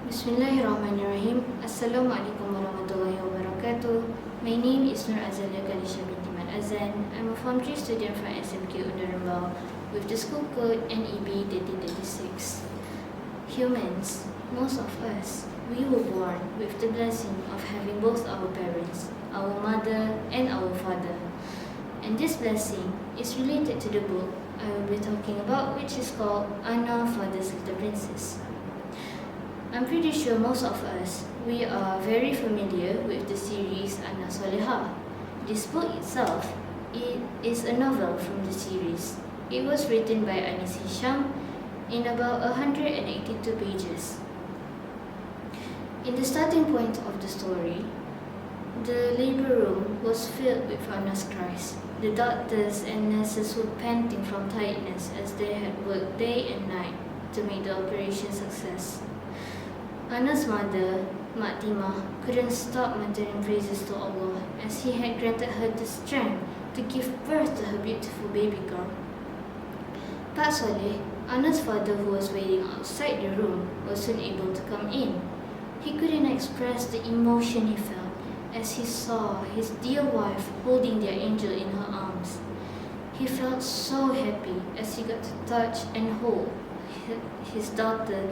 Bismillahirrahmanirrahim. Assalamualaikum warahmatullahi wabarakatuh. My name is AZZALEA KHALISHAH binti AZAN. I'm a Form 3 student from SMK UNDANG REMBAU with the school code NEB 3036. Humans, most of us, we were born with the blessing of having both our parents, our mother and our father. And this blessing is related to the book I will be talking about, which is called Anna, Father's Little Princess. I'm pretty sure most of us, we are very familiar with the series Anna Soleha. This book itself, it is a novel from the series. It was written by HISHAM in about 182 pages. In the starting point of the story, the labor room was filled with Anna's cries. The doctors and nurses were panting from tiredness as they had worked day and night to make the operation success. Anna's mother, Mak Timah, couldn't stop muttering praises to Allah as He had granted her the strength to give birth to her beautiful baby girl. Pak Soleh, Anna's father, who was waiting outside the room, was soon able to come in. He couldn't express the emotion he felt as he saw his dear wife holding their angel in her arms. He felt so happy as he got to touch and hold his daughter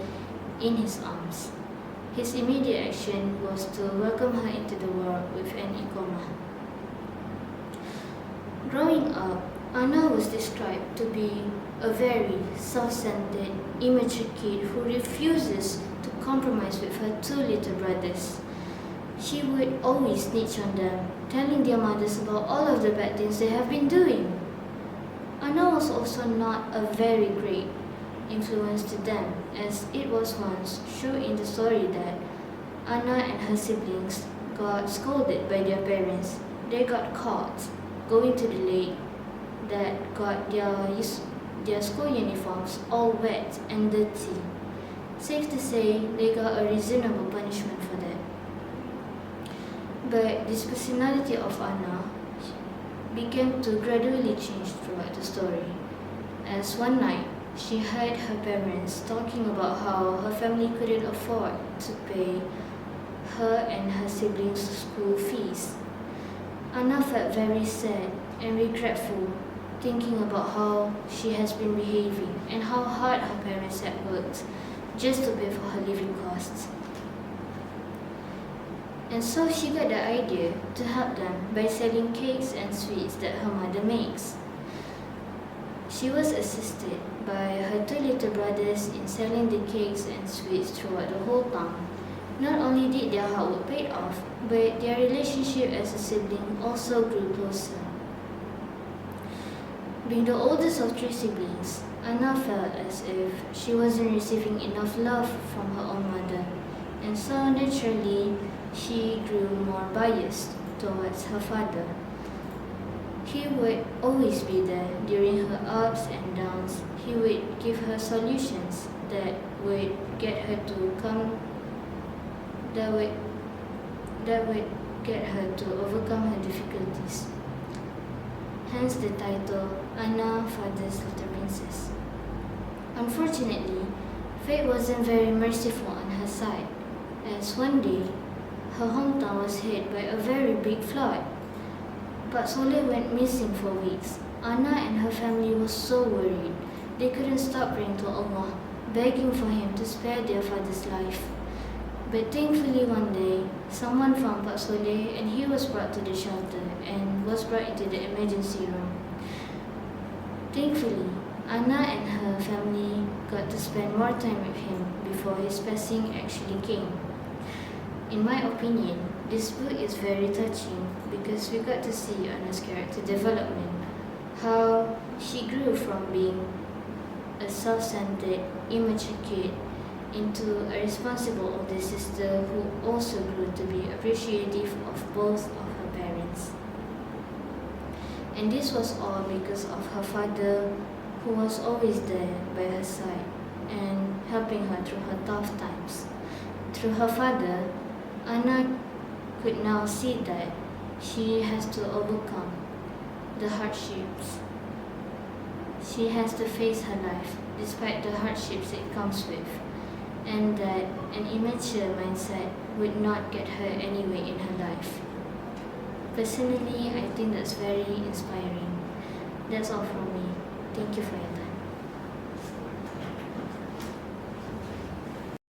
in his arms. His immediate action was to welcome her into the world with an iqamah. Growing up, Anna was described to be a very self-centered, immature kid who refuses to compromise with her two little brothers. She would always snitch on them, telling their mothers about all of the bad things they have been doing. Anna was also not a very great influence to them, as it was once shown in the story that Anna and her siblings got scolded by their parents. They got caught going to the lake that got their school uniforms all wet and dirty. Safe to say, they got a reasonable punishment for that. But this personality of Anna began to gradually change throughout the story, as one night she heard her parents talking about how her family couldn't afford to pay her and her siblings' school fees. Anna felt very sad and regretful, thinking about how she has been behaving and how hard her parents had worked just to pay for her living costs. And so she got the idea to help them by selling cakes and sweets that her mother makes. She was assisted by her two little brothers in selling the cakes and sweets throughout the whole town. Not only did their hard work pay off, but their relationship as a sibling also grew closer. Being the oldest of three siblings, Anna felt as if she wasn't receiving enough love from her own mother, and so naturally she grew more biased towards her father. He would always be there during her ups and downs. He would give her solutions that would get her to overcome her difficulties. Hence the title, Anna, Father's Little Princess. Unfortunately, fate wasn't very merciful on her side, as one day her hometown was hit by a very big flood. But Soleh went missing for weeks. Anna and her family were so worried. They couldn't stop praying to Allah, begging for Him to spare their father's life. But thankfully one day, someone found Pak Soleh and he was brought to the shelter and was brought into the emergency room. Thankfully, Anna and her family got to spend more time with him before his passing actually came. In my opinion, this book is very touching because we got to see Anna's character development, how she grew from being a self-centered, immature kid into a responsible older sister who also grew to be appreciative of both of her parents. And this was all because of her father, who was always there by her side and helping her through her tough times. Through her father, Anna could now see that she has to overcome the hardships. She has to face her life despite the hardships it comes with. and that an immature mindset would not get her anywhere in her life. Personally, I think that's very inspiring. That's all from me. Thank you for your time.